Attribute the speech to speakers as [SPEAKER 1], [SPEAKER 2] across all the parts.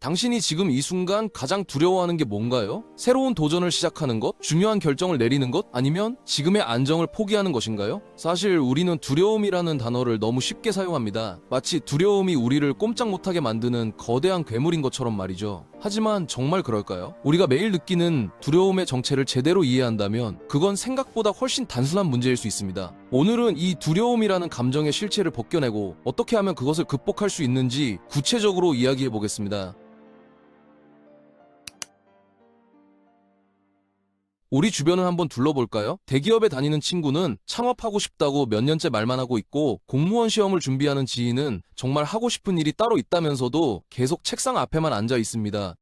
[SPEAKER 1] 당신이 지금 이 순간 가장 두려워하는 게 뭔가요? 새로운 도전을 시작하는 것? 중요한 결정을 내리는 것? 아니면 지금의 안정을 포기하는 것인가요? 사실 우리는 두려움이라는 단어를 너무 쉽게 사용합니다. 마치 두려움이 우리를 꼼짝 못하게 만드는 거대한 괴물인 것처럼 말이죠. 하지만 정말 그럴까요? 우리가 매일 느끼는 두려움의 정체를 제대로 이해한다면 그건 생각보다 훨씬 단순한 문제일 수 있습니다. 오늘은 이 두려움이라는 감정의 실체를 벗겨내고 어떻게 하면 그것을 극복할 수 있는지 구체적으로 이야기해 보겠습니다. 우리 주변을 한번 둘러볼까요? 대기업에 다니는 친구는 창업하고 싶다고 몇 년째 말만 하고 있고, 공무원 시험을 준비하는 지인은 정말 하고 싶은 일이 따로 있다면서도 계속 책상 앞에만 앉아 있습니다.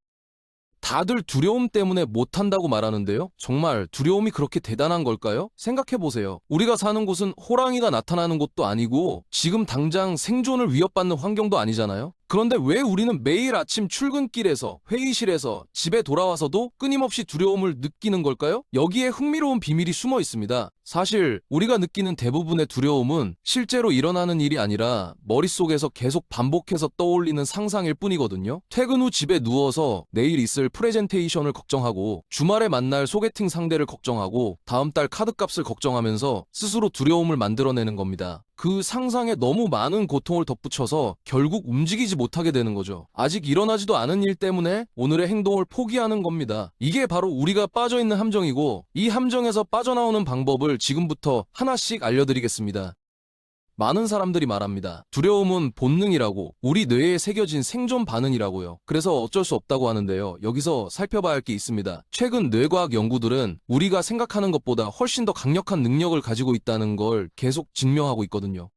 [SPEAKER 1] 다들 두려움 때문에 못한다고 말하는데요. 정말 두려움이 그렇게 대단한 걸까요? 생각해보세요. 우리가 사는 곳은 호랑이가 나타나는 곳도 아니고 지금 당장 생존을 위협받는 환경도 아니잖아요. 그런데 왜 우리는 매일 아침 출근길에서, 회의실에서, 집에 돌아와서도 끊임없이 두려움을 느끼는 걸까요? 여기에 흥미로운 비밀이 숨어 있습니다. 사실 우리가 느끼는 대부분의 두려움은 실제로 일어나는 일이 아니라 머릿속에서 계속 반복해서 떠올리는 상상일 뿐이거든요. 퇴근 후 집에 누워서 내일 있을 프레젠테이션을 걱정하고, 주말에 만날 소개팅 상대를 걱정하고, 다음 달 카드값을 걱정하면서 스스로 두려움을 만들어내는 겁니다. 그 상상에 너무 많은 고통을 덧붙여서 결국 움직이지 못하게 되는 거죠. 아직 일어나지도 않은 일 때문에 오늘의 행동을 포기하는 겁니다. 이게 바로 우리가 빠져있는 함정이고, 이 함정에서 빠져나오는 방법을 지금부터 하나씩 알려드리겠습니다. 많은 사람들이 말합니다. 두려움은 본능이라고, 우리 뇌에 새겨진 생존 반응이라고요. 그래서 어쩔 수 없다고 하는데요. 여기서 살펴봐야 할 게 있습니다. 최근 뇌과학 연구들은 우리가 생각하는 것보다 훨씬 더 강력한 능력을 가지고 있다는 걸 계속 증명하고 있거든요.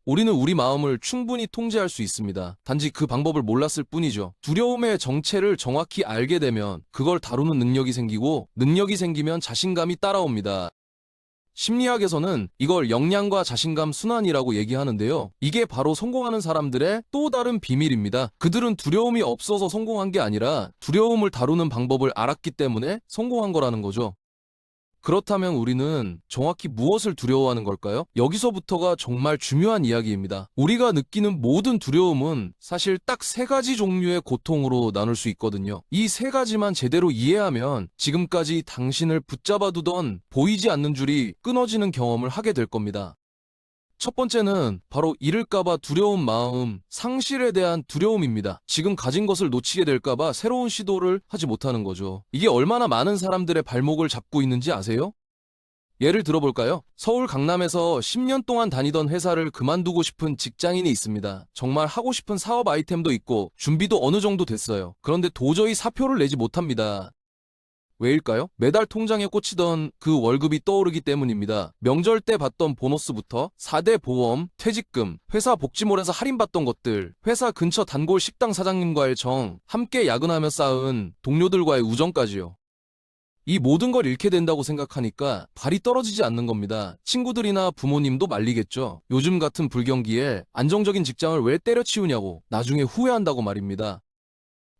[SPEAKER 1] 우리는 우리 마음을 충분히 통제할 수 있습니다. 단지 그 방법을 몰랐을 뿐이죠. 두려움의 정체를 정확히 알게 되면 그걸 다루는 능력이 생기고, 능력이 생기면 자신감이 따라옵니다. 심리학에서는 이걸 역량과 자신감 순환이라고 얘기하는데요. 이게 바로 성공하는 사람들의 또 다른 비밀입니다. 그들은 두려움이 없어서 성공한 게 아니라 두려움을 다루는 방법을 알았기 때문에 성공한 거라는 거죠. 그렇다면 우리는 정확히 무엇을 두려워하는 걸까요? 여기서부터가 정말 중요한 이야기입니다. 우리가 느끼는 모든 두려움은 사실 딱 세 가지 종류의 고통으로 나눌 수 있거든요. 이 세 가지만 제대로 이해하면 지금까지 당신을 붙잡아두던 보이지 않는 줄이 끊어지는 경험을 하게 될 겁니다. 첫 번째는 바로 잃을까봐 두려운 마음, 상실에 대한 두려움입니다. 지금 가진 것을 놓치게 될까봐 새로운 시도를 하지 못하는 거죠. 이게 얼마나 많은 사람들의 발목을 잡고 있는지 아세요? 예를 들어볼까요? 서울 강남에서 10년 동안 다니던 회사를 그만두고 싶은 직장인이 있습니다. 정말 하고 싶은 사업 아이템도 있고 준비도 어느 정도 됐어요. 그런데 도저히 사표를 내지 못합니다. 왜일까요? 매달 통장에 꽂히던 그 월급이 떠오르기 때문입니다. 명절 때 받던 보너스부터 4대 보험, 퇴직금, 회사 복지몰에서 할인받던 것들, 회사 근처 단골 식당 사장님과의 정, 함께 야근하며 쌓은 동료들과의 우정까지요. 이 모든 걸 잃게 된다고 생각하니까 발이 떨어지지 않는 겁니다. 친구들이나 부모님도 말리겠죠. 요즘 같은 불경기에 안정적인 직장을 왜 때려치우냐고, 나중에 후회한다고 말입니다.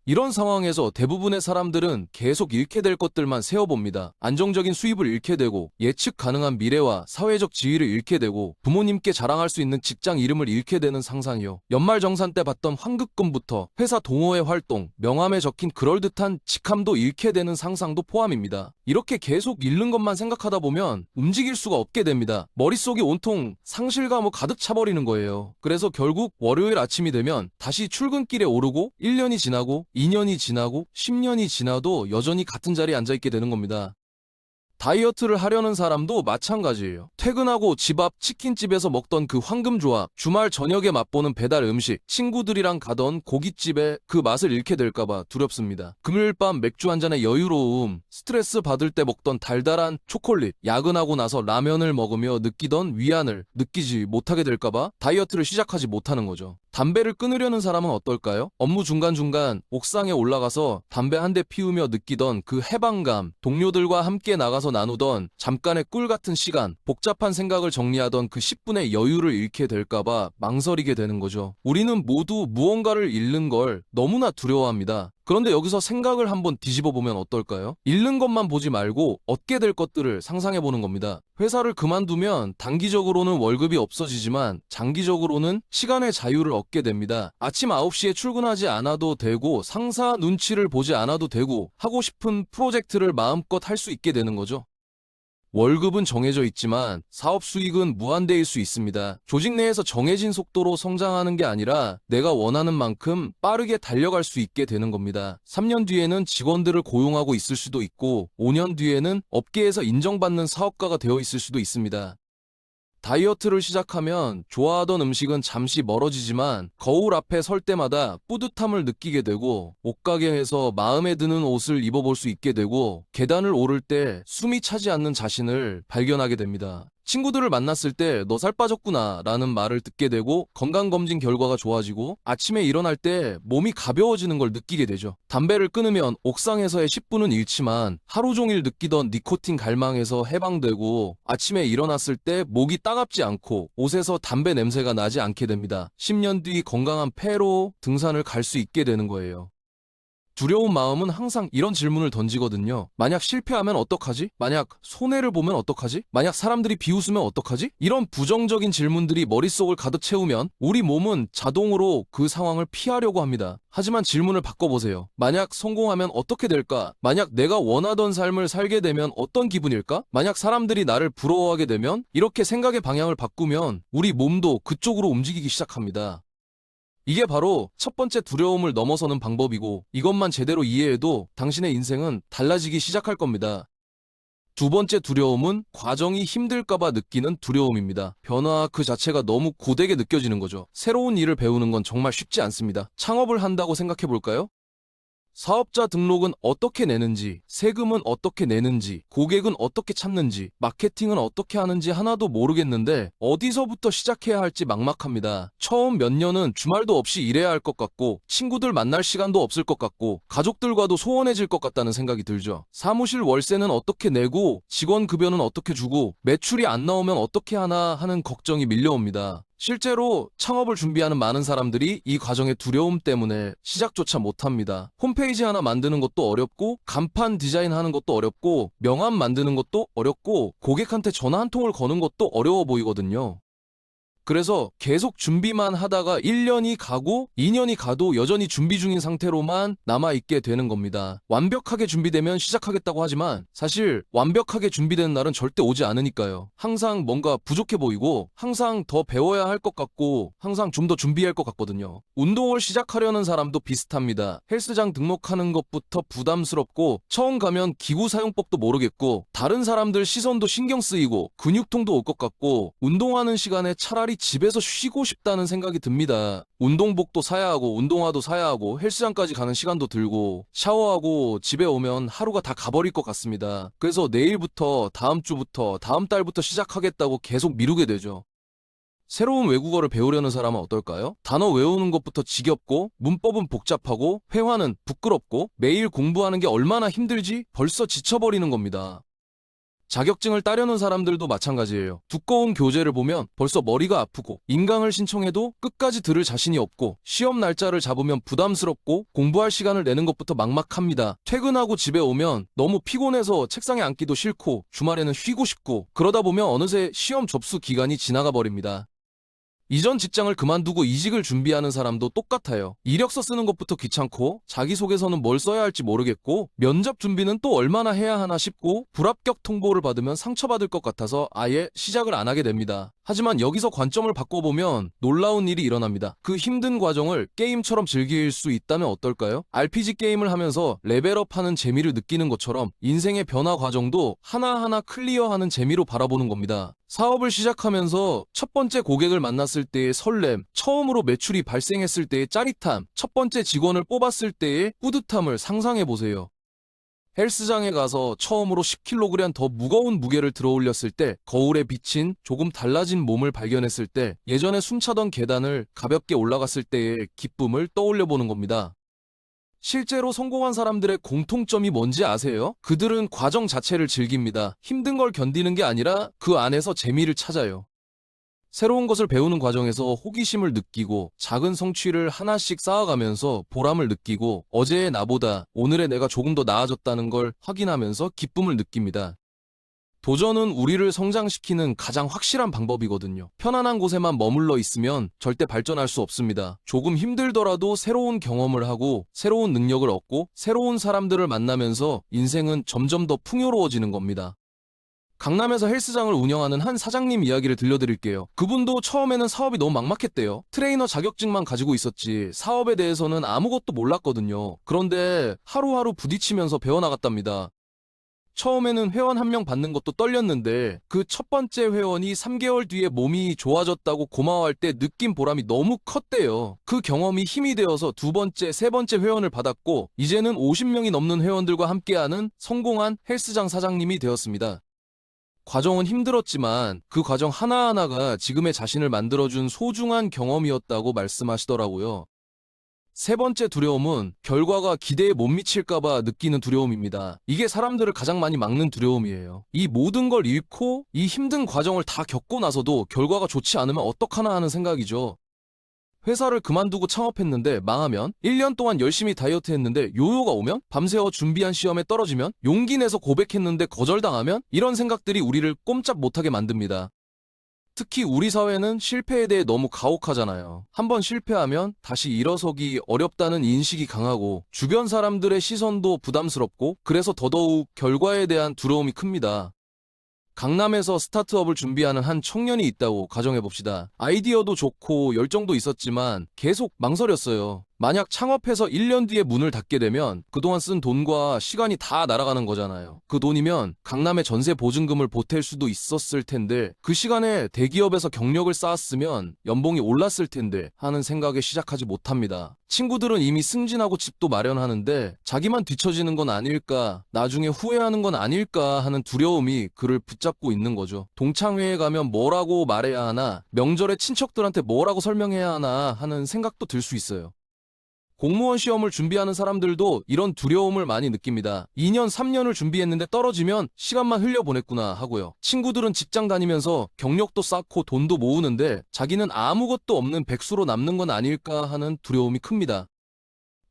[SPEAKER 1] 이런 상황에서 대부분의 사람들은 계속 잃게 될 것들만 세어봅니다. 안정적인 수입을 잃게 되고, 예측 가능한 미래와 사회적 지위를 잃게 되고, 부모님께 자랑할 수 있는 직장 이름을 잃게 되는 상상이요. 연말정산 때 받던 환급금부터 회사 동호회 활동, 명함에 적힌 그럴듯한 직함도 잃게 되는 상상도 포함입니다. 이렇게 계속 잃는 것만 생각하다 보면 움직일 수가 없게 됩니다. 머릿속이 온통 상실감으로 가득 차버리는 거예요. 그래서 결국 월요일 아침이 되면 다시 출근길에 오르고, 1년이 지나고 2년이 지나고 10년이 지나도 여전히 같은 자리에 앉아있게 되는 겁니다. 다이어트를 하려는 사람도 마찬가지예요. 퇴근하고 집 앞 치킨집에서 먹던 그 황금조합, 주말 저녁에 맛보는 배달 음식, 친구들이랑 가던 고깃집에 그 맛을 잃게 될까봐 두렵습니다. 금요일 밤 맥주 한 잔의 여유로움, 스트레스 받을 때 먹던 달달한 초콜릿, 야근하고 나서 라면을 먹으며 느끼던 위안을 느끼지 못하게 될까봐 다이어트를 시작하지 못하는 거죠. 담배를 끊으려는 사람은 어떨까요? 업무 중간중간 옥상에 올라가서 담배 한 대 피우며 느끼던 그 해방감, 동료들과 함께 나가서 나누던 잠깐의 꿀 같은 시간, 복잡한 생각을 정리하던 그 10분의 여유를 잃게 될까봐 망설이게 되는 거죠. 우리는 모두 무언가를 잃는 걸 너무나 두려워합니다. 그런데 여기서 생각을 한번 뒤집어 보면 어떨까요? 잃는 것만 보지 말고 얻게 될 것들을 상상해 보는 겁니다. 회사를 그만두면 단기적으로는 월급이 없어지지만 장기적으로는 시간의 자유를 얻게 됩니다. 아침 9시에 출근하지 않아도 되고 상사 눈치를 보지 않아도 되고 하고 싶은 프로젝트를 마음껏 할 수 있게 되는 거죠. 월급은 정해져 있지만 사업 수익은 무한대일 수 있습니다. 조직 내에서 정해진 속도로 성장하는 게 아니라 내가 원하는 만큼 빠르게 달려갈 수 있게 되는 겁니다. 3년 뒤에는 직원들을 고용하고 있을 수도 있고 5년 뒤에는 업계에서 인정받는 사업가가 되어 있을 수도 있습니다. 다이어트를 시작하면 좋아하던 음식은 잠시 멀어지지만 거울 앞에 설 때마다 뿌듯함을 느끼게 되고 옷가게에서 마음에 드는 옷을 입어볼 수 있게 되고 계단을 오를 때 숨이 차지 않는 자신을 발견하게 됩니다. 친구들을 만났을 때 너 살 빠졌구나 라는 말을 듣게 되고 건강검진 결과가 좋아지고 아침에 일어날 때 몸이 가벼워지는 걸 느끼게 되죠. 담배를 끊으면 옥상에서의 10분은 잃지만 하루 종일 느끼던 니코틴 갈망에서 해방되고 아침에 일어났을 때 목이 따갑지 않고 옷에서 담배 냄새가 나지 않게 됩니다. 10년 뒤 건강한 폐로 등산을 갈 수 있게 되는 거예요. 두려운 마음은 항상 이런 질문을 던지거든요. 만약 실패하면 어떡하지? 만약 손해를 보면 어떡하지? 만약 사람들이 비웃으면 어떡하지? 이런 부정적인 질문들이 머릿속을 가득 채우면 우리 몸은 자동으로 그 상황을 피하려고 합니다. 하지만 질문을 바꿔보세요. 만약 성공하면 어떻게 될까? 만약 내가 원하던 삶을 살게 되면 어떤 기분일까? 만약 사람들이 나를 부러워하게 되면 이렇게 생각의 방향을 바꾸면 우리 몸도 그쪽으로 움직이기 시작합니다. 이게 바로 첫 번째 두려움을 넘어서는 방법이고 이것만 제대로 이해해도 당신의 인생은 달라지기 시작할 겁니다. 두 번째 두려움은 과정이 힘들까봐 느끼는 두려움입니다. 변화 그 자체가 너무 고되게 느껴지는 거죠. 새로운 일을 배우는 건 정말 쉽지 않습니다. 창업을 한다고 생각해 볼까요? 사업자 등록은 어떻게 내는지, 세금은 어떻게 내는지, 고객은 어떻게 찾는지, 마케팅은 어떻게 하는지 하나도 모르겠는데 어디서부터 시작해야 할지 막막합니다. 처음 몇 년은 주말도 없이 일해야 할 것 같고 친구들 만날 시간도 없을 것 같고 가족들과도 소원해질 것 같다는 생각이 들죠. 사무실 월세는 어떻게 내고 직원 급여는 어떻게 주고 매출이 안 나오면 어떻게 하나 하는 걱정이 밀려옵니다. 실제로 창업을 준비하는 많은 사람들이 이 과정의 두려움 때문에 시작조차 못합니다. 홈페이지 하나 만드는 것도 어렵고 간판 디자인하는 것도 어렵고 명함 만드는 것도 어렵고 고객한테 전화 한 통을 거는 것도 어려워 보이거든요. 그래서 계속 준비만 하다가 1년이 가고 2년이 가도 여전히 준비 중인 상태로만 남아있게 되는 겁니다. 완벽하게 준비되면 시작하겠다고 하지만 사실 완벽하게 준비되는 날은 절대 오지 않으니까요. 항상 뭔가 부족해 보이고 항상 더 배워야 할 것 같고 항상 좀 더 준비할 것 같거든요. 운동을 시작하려는 사람도 비슷합니다. 헬스장 등록하는 것부터 부담스럽고 처음 가면 기구 사용법도 모르겠고 다른 사람들 시선도 신경 쓰이고 근육통도 올 것 같고 운동하는 시간에 차라리 집에서 쉬고 싶다는 생각이 듭니다. 운동복도 사야 하고 운동화도 사야 하고 헬스장까지 가는 시간도 들고 샤워하고 집에 오면 하루가 다 가버릴 것 같습니다. 그래서 내일부터 다음 주부터 다음 달부터 시작하겠다고 계속 미루게 되죠. 새로운 외국어를 배우려는 사람은 어떨까요? 단어 외우는 것부터 지겹고 문법은 복잡하고 회화는 부끄럽고 매일 공부하는 게 얼마나 힘들지 벌써 지쳐버리는 겁니다. 자격증을 따려는 사람들도 마찬가지예요. 두꺼운 교재를 보면 벌써 머리가 아프고 인강을 신청해도 끝까지 들을 자신이 없고 시험 날짜를 잡으면 부담스럽고 공부할 시간을 내는 것부터 막막합니다. 퇴근하고 집에 오면 너무 피곤해서 책상에 앉기도 싫고 주말에는 쉬고 싶고 그러다 보면 어느새 시험 접수 기간이 지나가 버립니다. 이전 직장을 그만두고 이직을 준비하는 사람도 똑같아요. 이력서 쓰는 것부터 귀찮고 자기소개서는 뭘 써야 할지 모르겠고 면접 준비는 또 얼마나 해야 하나 싶고 불합격 통보를 받으면 상처받을 것 같아서 아예 시작을 안 하게 됩니다. 하지만 여기서 관점을 바꿔보면 놀라운 일이 일어납니다. 그 힘든 과정을 게임처럼 즐길 수 있다면 어떨까요? RPG 게임을 하면서 레벨업하는 재미를 느끼는 것처럼 인생의 변화 과정도 하나하나 클리어하는 재미로 바라보는 겁니다. 사업을 시작하면서 첫 번째 고객을 만났을 때의 설렘, 처음으로 매출이 발생했을 때의 짜릿함, 첫 번째 직원을 뽑았을 때의 뿌듯함을 상상해 보세요. 헬스장에 가서 처음으로 10kg 더 무거운 무게를 들어 올렸을 때, 거울에 비친 조금 달라진 몸을 발견했을 때, 예전에 숨차던 계단을 가볍게 올라갔을 때의 기쁨을 떠올려 보는 겁니다. 실제로 성공한 사람들의 공통점이 뭔지 아세요? 그들은 과정 자체를 즐깁니다. 힘든 걸 견디는 게 아니라 그 안에서 재미를 찾아요. 새로운 것을 배우는 과정에서 호기심을 느끼고 작은 성취를 하나씩 쌓아가면서 보람을 느끼고 어제의 나보다 오늘의 내가 조금 더 나아졌다는 걸 확인하면서 기쁨을 느낍니다. 도전은 우리를 성장시키는 가장 확실한 방법이거든요. 편안한 곳에만 머물러 있으면 절대 발전할 수 없습니다. 조금 힘들더라도 새로운 경험을 하고 새로운 능력을 얻고 새로운 사람들을 만나면서 인생은 점점 더 풍요로워지는 겁니다. 강남에서 헬스장을 운영하는 한 사장님 이야기를 들려드릴게요. 그분도 처음에는 사업이 너무 막막했대요. 트레이너 자격증만 가지고 있었지 사업에 대해서는 아무것도 몰랐거든요. 그런데 하루하루 부딪히면서 배워나갔답니다. 처음에는 회원 한 명 받는 것도 떨렸는데 그 첫 번째 회원이 3개월 뒤에 몸이 좋아졌다고 고마워할 때 느낀 보람이 너무 컸대요. 그 경험이 힘이 되어서 두 번째, 세 번째 회원을 받았고 이제는 50명이 넘는 회원들과 함께하는 성공한 헬스장 사장님이 되었습니다. 과정은 힘들었지만 그 과정 하나하나가 지금의 자신을 만들어준 소중한 경험이었다고 말씀하시더라고요. 세 번째 두려움은 결과가 기대에 못 미칠까봐 느끼는 두려움입니다. 이게 사람들을 가장 많이 막는 두려움이에요. 이 모든 걸 잃고 이 힘든 과정을 다 겪고 나서도 결과가 좋지 않으면 어떡하나 하는 생각이죠. 회사를 그만두고 창업했는데 망하면 1년 동안 열심히 다이어트 했는데 요요가 오면 밤새워 준비한 시험에 떨어지면 용기 내서 고백했는데 거절당하면 이런 생각들이 우리를 꼼짝 못하게 만듭니다. 특히 우리 사회는 실패에 대해 너무 가혹하잖아요. 한번 실패하면 다시 일어서기 어렵다는 인식이 강하고 주변 사람들의 시선도 부담스럽고 그래서 더더욱 결과에 대한 두려움이 큽니다. 강남에서 스타트업을 준비하는 한 청년이 있다고 가정해봅시다. 아이디어도 좋고 열정도 있었지만 계속 망설였어요. 만약 창업해서 1년 뒤에 문을 닫게 되면 그동안 쓴 돈과 시간이 다 날아가는 거잖아요. 그 돈이면 강남의 전세 보증금을 보탤 수도 있었을 텐데 그 시간에 대기업에서 경력을 쌓았으면 연봉이 올랐을 텐데 하는 생각에 시작하지 못합니다. 친구들은 이미 승진하고 집도 마련하는데 자기만 뒤처지는 건 아닐까, 나중에 후회하는 건 아닐까 하는 두려움이 그를 붙잡고 있는 거죠. 동창회에 가면 뭐라고 말해야 하나, 명절에 친척들한테 뭐라고 설명해야 하나 하는 생각도 들 수 있어요. 공무원 시험을 준비하는 사람들도 이런 두려움을 많이 느낍니다. 2년, 3년을 준비했는데 떨어지면 시간만 흘려보냈구나 하고요. 친구들은 직장 다니면서 경력도 쌓고 돈도 모으는데 자기는 아무것도 없는 백수로 남는 건 아닐까 하는 두려움이 큽니다.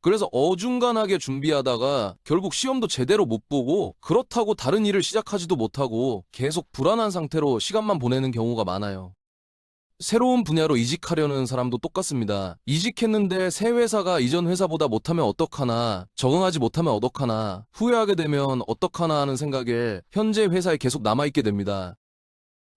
[SPEAKER 1] 그래서 어중간하게 준비하다가 결국 시험도 제대로 못 보고 그렇다고 다른 일을 시작하지도 못하고 계속 불안한 상태로 시간만 보내는 경우가 많아요. 새로운 분야로 이직하려는 사람도 똑같습니다. 이직했는데 새 회사가 이전 회사보다 못하면 어떡하나, 적응하지 못하면 어떡하나, 후회하게 되면 어떡하나 하는 생각에 현재 회사에 계속 남아있게 됩니다.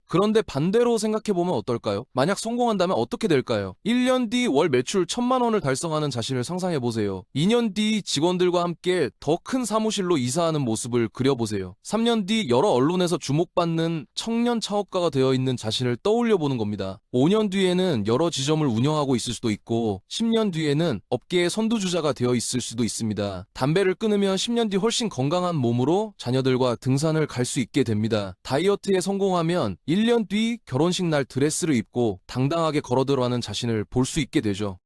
[SPEAKER 1] 그런데 반대로 생각해보면 어떨까요? 만약 성공한다면 어떻게 될까요? 1년 뒤 월 매출 1,000만 원을 달성하는 자신을 상상해보세요. 2년 뒤 직원들과 함께 더 큰 사무실로 이사하는 모습을 그려보세요. 3년 뒤 여러 언론에서 주목받는 청년 창업가가 되어 있는 자신을 떠올려보는 겁니다. 5년 뒤에는 여러 지점을 운영하고 있을 수도 있고 10년 뒤에는 업계의 선두주자가 되어 있을 수도 있습니다. 담배를 끊으면 10년 뒤 훨씬 건강한 몸으로 자녀들과 등산을 갈 수 있게 됩니다. 다이어트에 성공하면 1년 뒤 결혼식 날 드레스를 입고 당당하게 걸어들어가는 자신을 볼 수 있게 되죠.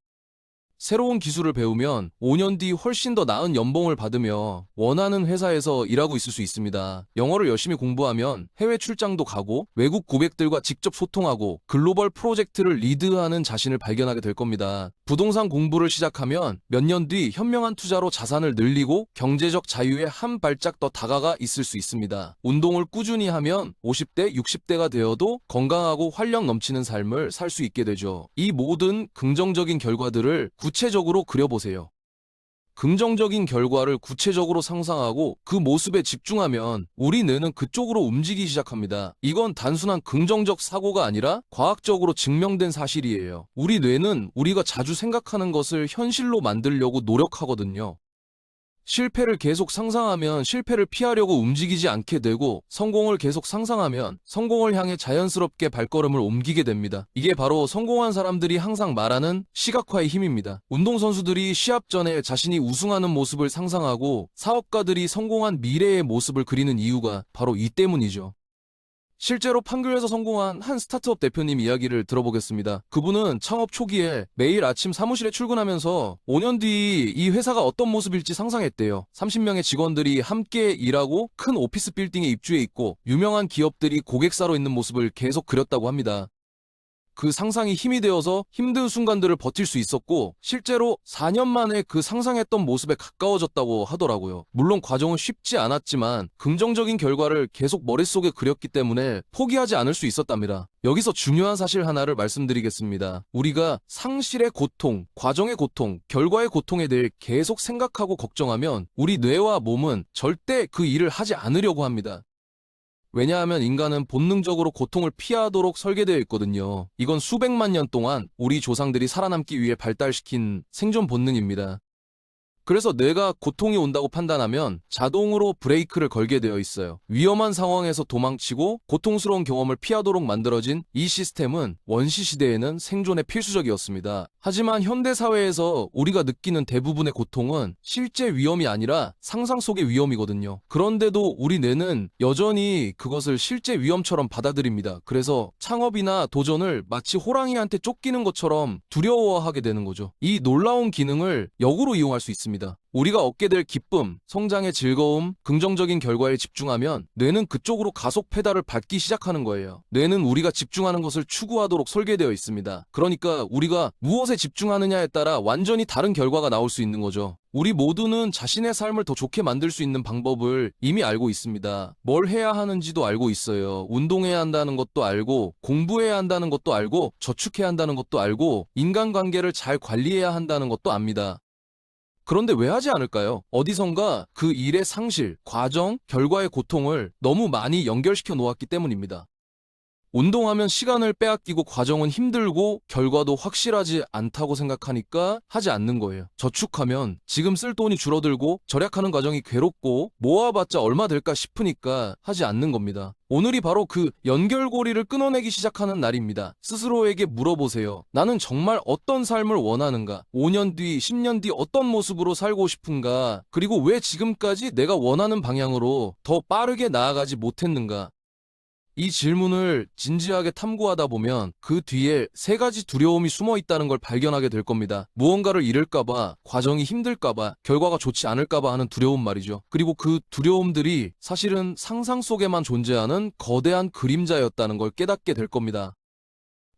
[SPEAKER 1] 새로운 기술을 배우면 5년 뒤 훨씬 더 나은 연봉을 받으며 원하는 회사에서 일하고 있을 수 있습니다. 영어를 열심히 공부하면 해외 출장도 가고 외국 고객들과 직접 소통하고 글로벌 프로젝트를 리드하는 자신을 발견하게 될 겁니다. 부동산 공부를 시작하면 몇 년 뒤 현명한 투자로 자산을 늘리고 경제적 자유에 한 발짝 더 다가가 있을 수 있습니다. 운동을 꾸준히 하면 50대, 60대가 되어도 건강하고 활력 넘치는 삶을 살 수 있게 되죠. 이 모든 긍정적인 결과들을 구체적으로 그려보세요. 긍정적인 결과를 구체적으로 상상하고 그 모습에 집중하면 우리 뇌는 그쪽으로 움직이기 시작합니다. 이건 단순한 긍정적 사고가 아니라 과학적으로 증명된 사실이에요. 우리 뇌는 우리가 자주 생각하는 것을 현실로 만들려고 노력하거든요. 실패를 계속 상상하면 실패를 피하려고 움직이지 않게 되고 성공을 계속 상상하면 성공을 향해 자연스럽게 발걸음을 옮기게 됩니다. 이게 바로 성공한 사람들이 항상 말하는 시각화의 힘입니다. 운동선수들이 시합 전에 자신이 우승하는 모습을 상상하고 사업가들이 성공한 미래의 모습을 그리는 이유가 바로 이 때문이죠. 실제로 판교에서 성공한 한 스타트업 대표님 이야기를 들어보겠습니다. 그분은 창업 초기에 매일 아침 사무실에 출근하면서 5년 뒤 이 회사가 어떤 모습일지 상상했대요. 30명의 직원들이 함께 일하고 큰 오피스 빌딩에 입주해 있고 유명한 기업들이 고객사로 있는 모습을 계속 그렸다고 합니다. 그 상상이 힘이 되어서 힘든 순간들을 버틸 수 있었고 실제로 4년 만에 그 상상했던 모습에 가까워졌다고 하더라고요. 물론 과정은 쉽지 않았지만 긍정적인 결과를 계속 머릿속에 그렸기 때문에 포기하지 않을 수 있었답니다. 여기서 중요한 사실 하나를 말씀드리겠습니다. 우리가 상실의 고통, 과정의 고통, 결과의 고통에 대해 계속 생각하고 걱정하면 우리 뇌와 몸은 절대 그 일을 하지 않으려고 합니다. 왜냐하면 인간은 본능적으로 고통을 피하도록 설계되어 있거든요. 이건 수백만 년 동안 우리 조상들이 살아남기 위해 발달시킨 생존 본능입니다. 그래서 뇌가 고통이 온다고 판단하면 자동으로 브레이크를 걸게 되어 있어요. 위험한 상황에서 도망치고 고통스러운 경험을 피하도록 만들어진 이 시스템은 원시 시대에는 생존에 필수적이었습니다. 하지만 현대 사회에서 우리가 느끼는 대부분의 고통은 실제 위험이 아니라 상상 속의 위험이거든요. 그런데도 우리 뇌는 여전히 그것을 실제 위험처럼 받아들입니다. 그래서 창업이나 도전을 마치 호랑이한테 쫓기는 것처럼 두려워하게 되는 거죠. 이 놀라운 기능을 역으로 이용할 수 있습니다. 우리가 얻게 될 기쁨, 성장의 즐거움, 긍정적인 결과에 집중하면 뇌는 그쪽으로 가속 페달을 밟기 시작하는 거예요. 뇌는 우리가 집중하는 것을 추구하도록 설계되어 있습니다. 그러니까 우리가 무엇에 집중하느냐에 따라 완전히 다른 결과가 나올 수 있는 거죠. 우리 모두는 자신의 삶을 더 좋게 만들 수 있는 방법을 이미 알고 있습니다. 뭘 해야 하는지도 알고 있어요. 운동해야 한다는 것도 알고, 공부해야 한다는 것도 알고, 저축해야 한다는 것도 알고, 인간관계를 잘 관리해야 한다는 것도 압니다. 그런데 왜 하지 않을까요? 어디선가 그 일의 상실, 과정, 결과의 고통을 너무 많이 연결시켜 놓았기 때문입니다. 운동하면 시간을 빼앗기고 과정은 힘들고 결과도 확실하지 않다고 생각하니까 하지 않는 거예요. 저축하면 지금 쓸 돈이 줄어들고 절약하는 과정이 괴롭고 모아봤자 얼마 될까 싶으니까 하지 않는 겁니다. 오늘이 바로 그 연결고리를 끊어내기 시작하는 날입니다. 스스로에게 물어보세요. 나는 정말 어떤 삶을 원하는가? 5년 뒤, 10년 뒤 어떤 모습으로 살고 싶은가? 그리고 왜 지금까지 내가 원하는 방향으로 더 빠르게 나아가지 못했는가? 이 질문을 진지하게 탐구하다 보면 그 뒤에 3가지 두려움이 숨어 있다는 걸 발견하게 될 겁니다. 무언가를 잃을까봐, 과정이 힘들까봐, 결과가 좋지 않을까봐 하는 두려움 말이죠. 그리고 그 두려움들이 사실은 상상 속에만 존재하는 거대한 그림자였다는 걸 깨닫게 될 겁니다.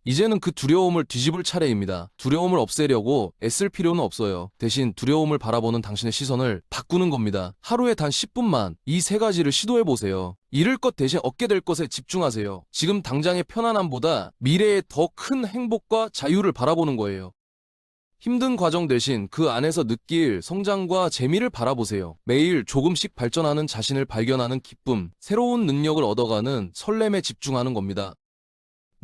[SPEAKER 1] 이제는 그 두려움을 뒤집을 차례입니다. 두려움을 없애려고 애쓸 필요는 없어요. 대신 두려움을 바라보는 당신의 시선을 바꾸는 겁니다. 하루에 단 10분만 이 3가지를 시도해보세요. 잃을 것 대신 얻게 될 것에 집중하세요. 지금 당장의 편안함보다 미래의 더 큰 행복과 자유를 바라보는 거예요. 힘든 과정 대신 그 안에서 느낄 성장과 재미를 바라보세요. 매일 조금씩 발전하는 자신을 발견하는 기쁨, 새로운 능력을 얻어가는 설렘에 집중하는 겁니다.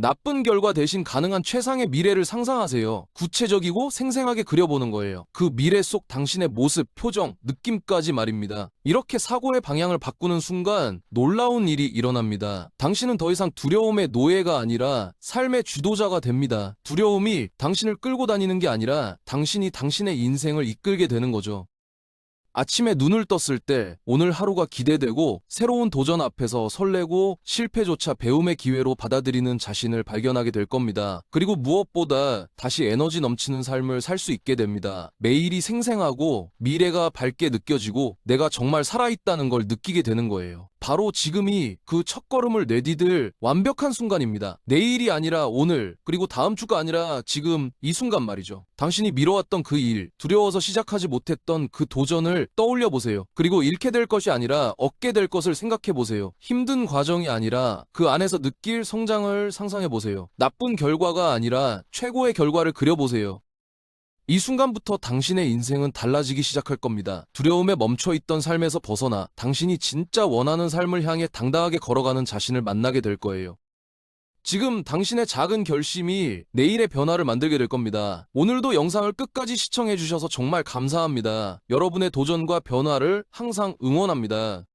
[SPEAKER 1] 나쁜 결과 대신 가능한 최상의 미래를 상상하세요. 구체적이고 생생하게 그려보는 거예요. 그 미래 속 당신의 모습, 표정, 느낌까지 말입니다. 이렇게 사고의 방향을 바꾸는 순간 놀라운 일이 일어납니다. 당신은 더 이상 두려움의 노예가 아니라 삶의 주도자가 됩니다. 두려움이 당신을 끌고 다니는 게 아니라 당신이 당신의 인생을 이끌게 되는 거죠. 아침에 눈을 떴을 때 오늘 하루가 기대되고 새로운 도전 앞에서 설레고 실패조차 배움의 기회로 받아들이는 자신을 발견하게 될 겁니다. 그리고 무엇보다 다시 에너지 넘치는 삶을 살 수 있게 됩니다. 매일이 생생하고 미래가 밝게 느껴지고 내가 정말 살아있다는 걸 느끼게 되는 거예요. 바로 지금이 그 첫걸음을 내디딜 완벽한 순간입니다. 내일이 아니라 오늘, 그리고 다음 주가 아니라 지금 이 순간 말이죠. 당신이 미뤄왔던 그 일, 두려워서 시작하지 못했던 그 도전을 떠올려 보세요. 그리고 잃게 될 것이 아니라 얻게 될 것을 생각해 보세요. 힘든 과정이 아니라 그 안에서 느낄 성장을 상상해 보세요. 나쁜 결과가 아니라 최고의 결과를 그려보세요. 이 순간부터 당신의 인생은 달라지기 시작할 겁니다. 두려움에 멈춰있던 삶에서 벗어나 당신이 진짜 원하는 삶을 향해 당당하게 걸어가는 자신을 만나게 될 거예요. 지금 당신의 작은 결심이 내일의 변화를 만들게 될 겁니다. 오늘도 영상을 끝까지 시청해주셔서 정말 감사합니다. 여러분의 도전과 변화를 항상 응원합니다.